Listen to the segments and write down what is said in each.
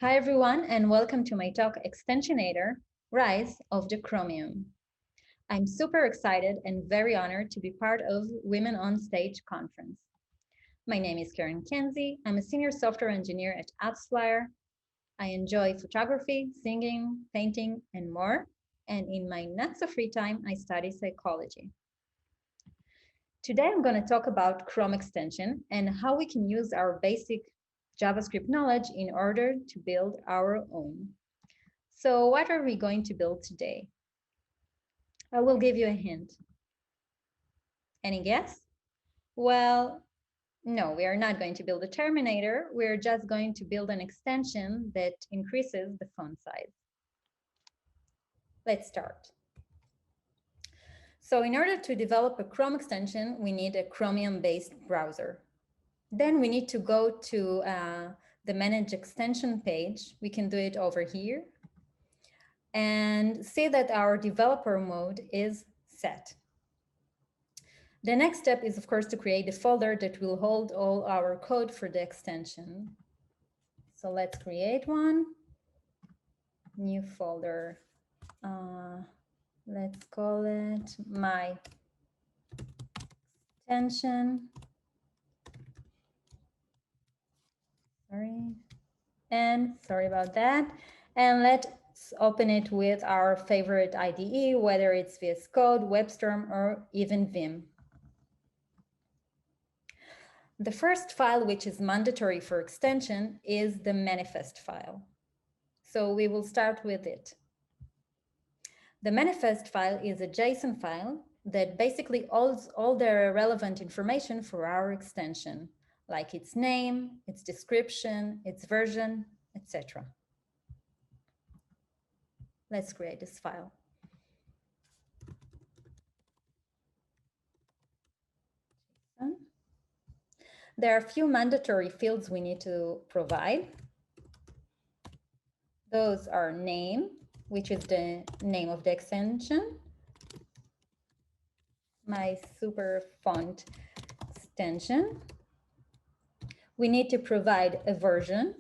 Hi everyone and welcome to my talk Extensionator, Rise of the Chromium. I'm super excited and very honored to be part of Women on Stage conference. My name is Karen Kenzie. I'm a senior software engineer at AppsFlyer. I enjoy photography, singing, painting, and more. And in my not so free time, I study psychology. Today, I'm going to talk about Chrome extension and how we can use our basic JavaScript knowledge in order to build our own. So what are we going to build today? I will give you a hint. Any guess? Well, no, we are not going to build a Terminator. We're just going to build an extension that increases the font size. Let's start. So in order to develop a Chrome extension, we need a Chromium-based browser. Then we need to go to the Manage Extension page. We can do it over here and see that our developer mode is set. The next step is, of course, to create a folder that will hold all our code for the extension. So let's create one. New folder. Let's call it my extension. Sorry about that. And let's open it with our favorite IDE, whether it's VS Code, WebStorm, or even Vim. The first file, which is mandatory for extension, is the manifest file. So we will start with it. The manifest file is a JSON file that basically holds all the relevant information for our extension, like its name, its description, its version, etc. Let's create this file. There are a few mandatory fields we need to provide. Those are name, which is the name of the extension, my super font extension. We need to provide a version.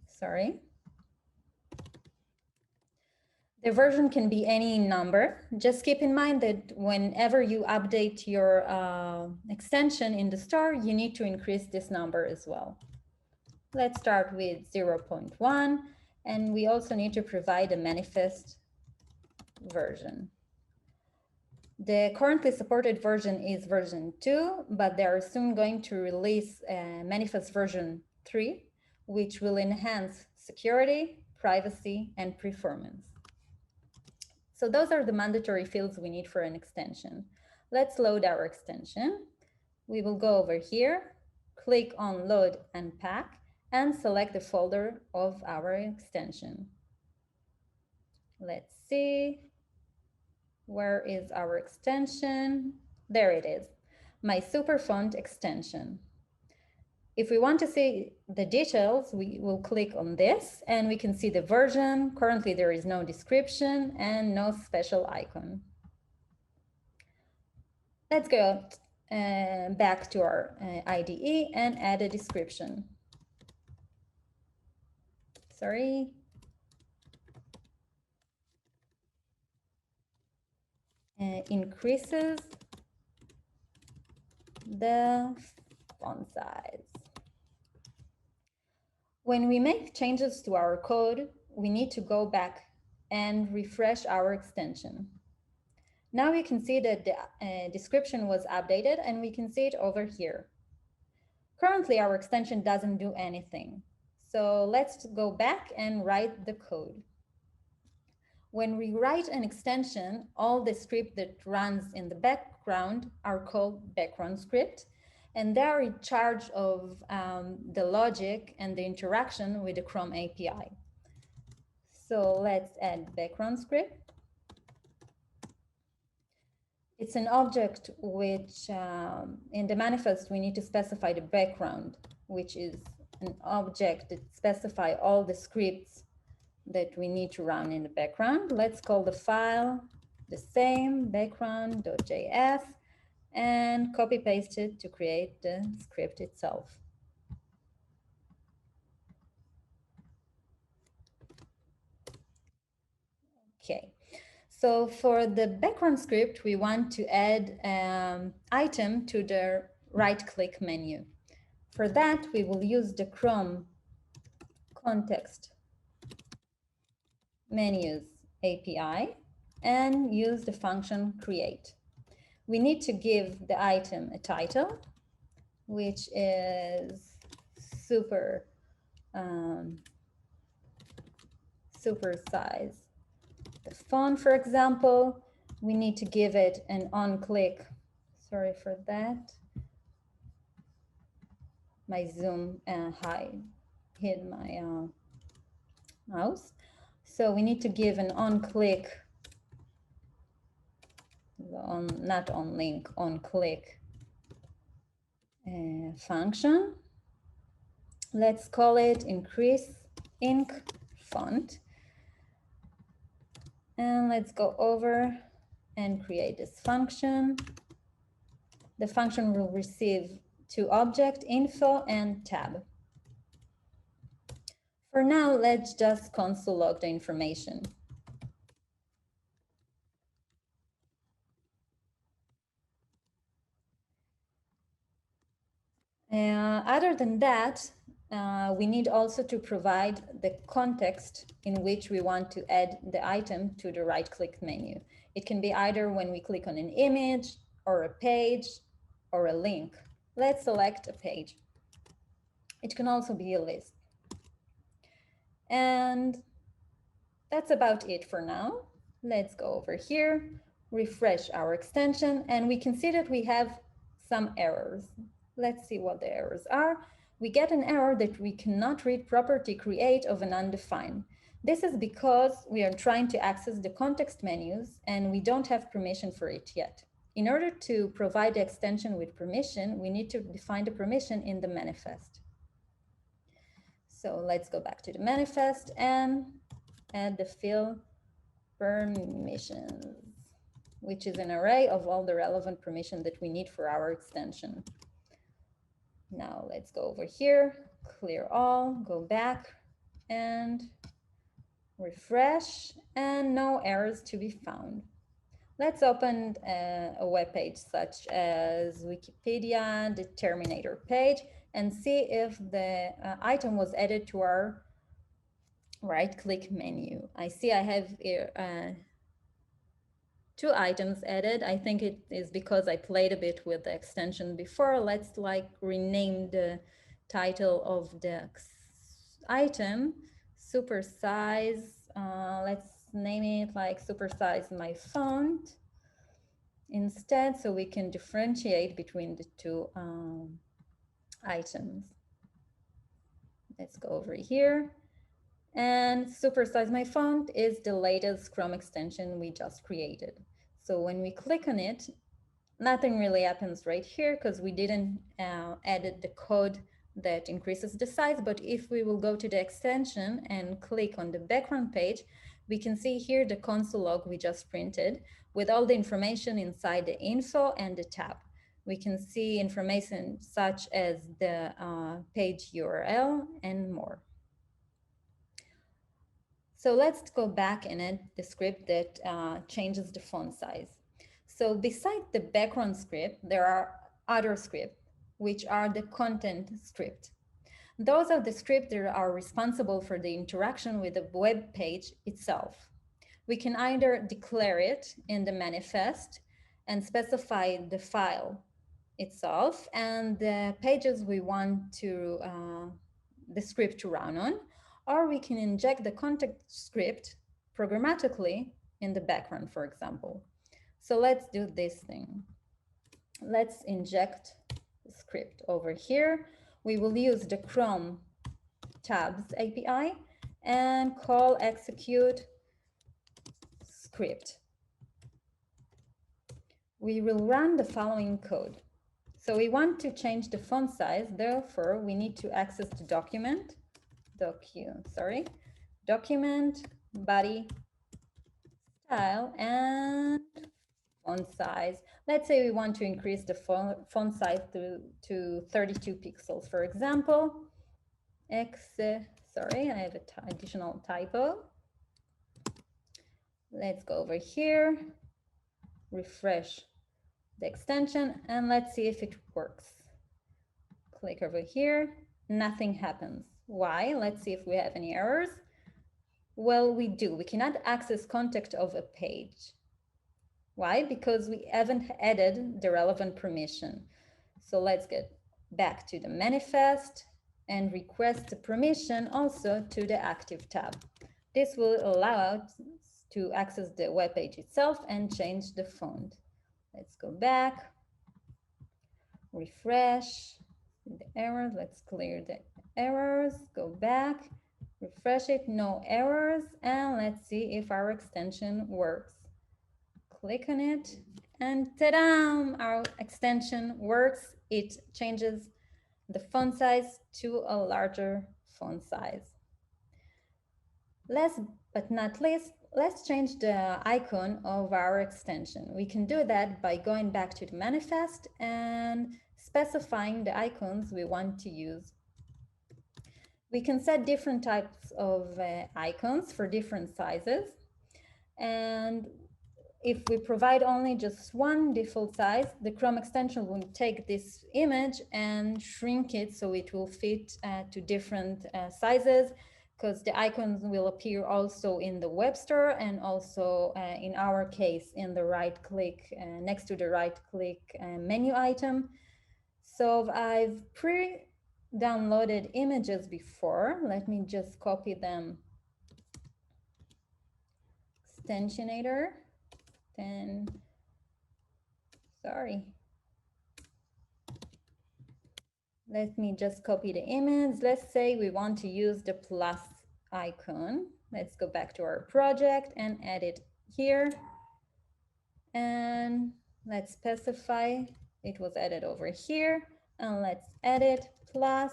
Sorry. The version can be any number. Just keep in mind that whenever you update your extension in the store, you need to increase this number as well. Let's start with 0.1, and we also need to provide a manifest version. The currently supported version is version 2, but they are soon going to release manifest version 3, which will enhance security, privacy, and performance. So those are the mandatory fields we need for an extension. Let's load our extension. We will go over here, click on Load and Pack, and select the folder of our extension. Let's see. Where is our extension? There it is, my Superfont extension. If we want to see the details, we will click on this and we can see the version. Currently, there is no description and no special icon. Let's go back to our IDE and add a description. Sorry. Increases the font size. When we make changes to our code, we need to go back and refresh our extension. Now you can see that the description was updated and we can see it over here. Currently, our extension doesn't do anything. So let's go back and write the code. When we write an extension, all the script that runs in the background are called background script, and they are in charge of the logic and the interaction with the Chrome API. So let's add background script. It's an object which in the manifest, we need to specify the background, which is an object that specifies all the scripts that we need to run in the background. Let's call the file the same, background.js, and copy paste it to create the script itself. Okay. So for the background script, we want to add item to the right-click menu. For that, we will use the Chrome context menus API and use the function create. We need to give the item a title, which is super size. The font, for example, we need to give it an on-click. Sorry for that. My zoom hid my mouse. So we need to give an on-click, not on link, on-click function. Let's call it increase ink font. And let's go over and create this function. The function will receive two objects, info and tab. For now, let's just console log the information. Other than that, we need also to provide the context in which we want to add the item to the right-click menu. It can be either when we click on an image or a page or a link. Let's select a page. It can also be a list. And that's about it for now. Let's go over here, refresh our extension, and we can see that we have some errors. Let's see what the errors are. We get an error that we cannot read property create of an undefined. This is because we are trying to access the context menus and we don't have permission for it yet. In order to provide the extension with permission, we need to define the permission in the manifest. So let's go back to the manifest and add the field permissions, which is an array of all the relevant permissions that we need for our extension. Now let's go over here, clear all, go back and refresh, and no errors to be found. Let's open a web page such as Wikipedia, the Terminator page, and see if the item was added to our right-click menu. I see I have two items added. I think it is because I played a bit with the extension before. Let's rename the title of the item, supersize. Let's name it like supersize my font instead, so we can differentiate between the two items. Let's go over here. And supersize my font is the latest Chrome extension we just created. So when we click on it, nothing really happens right here because we didn't add the code that increases the size. But if we will go to the extension and click on the background page, we can see here the console log we just printed with all the information inside the info and the tab. We can see information such as the page URL and more. So let's go back and add the script that changes the font size. So beside the background script, there are other scripts, which are the content script. Those are the scripts that are responsible for the interaction with the web page itself. We can either declare it in the manifest and specify the file itself and the pages we want to the script to run on, or we can inject the context script programmatically in the background, for example. So let's do this thing. Let's inject the script over here. We will use the Chrome tabs API and call execute script. We will run the following code. So we want to change the font size, therefore we need to access the document, document, body, style, and font size. Let's say we want to increase the font size to 32 pixels, for example. Sorry, I have an additional typo. Let's go over here, refresh the extension, and let's see if it works. Click over here, nothing happens. Why? Let's see if we have any errors. Well, we do. We cannot access content of a page. Why? Because we haven't added the relevant permission. So let's get back to the manifest and request the permission also to the active tab. This will allow us to access the web page itself and change the font. Let's go back, refresh the errors. Let's clear the errors, go back, refresh it, no errors, and let's see if our extension works. Click on it, and ta-da! Our extension works. It changes the font size to a larger font size. Last but not least, let's change the icon of our extension. We can do that by going back to the manifest and specifying the icons we want to use. We can set different types of icons for different sizes. And if we provide only just one default size, the Chrome extension will take this image and shrink it so it will fit to different sizes, because the icons will appear also in the web store and also in our case in the right click next to the right click menu item. So I've pre-downloaded images before. Let me just copy them. Extensionator. Then, sorry. Let me just copy the image. Let's say we want to use the plus icon. Let's go back to our project and add it here. And let's specify it was added over here. And let's edit plus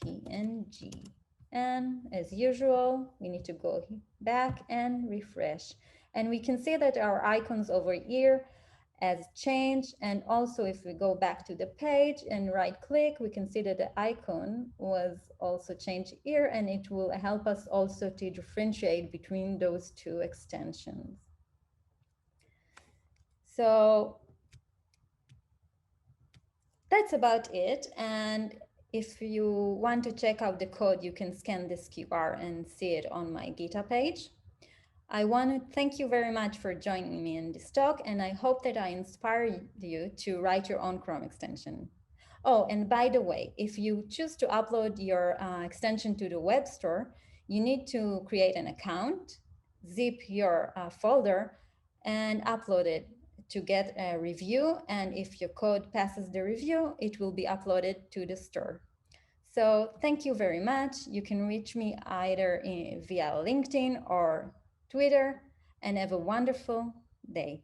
PNG. And as usual, we need to go back and refresh. And we can see that our icons over here has changed. And also if we go back to the page and right click, we can see that the icon was also changed here, and it will help us also to differentiate between those two extensions. So that's about it. And if you want to check out the code, you can scan this QR and see it on my GitHub page. I want to thank you very much for joining me in this talk, and I hope that I inspired you to write your own Chrome extension. Oh, and by the way, if you choose to upload your extension to the web store, you need to create an account, zip your folder, and upload it to get a review. And if your code passes the review, it will be uploaded to the store. So thank you very much. You can reach me either via LinkedIn or Twitter, and have a wonderful day.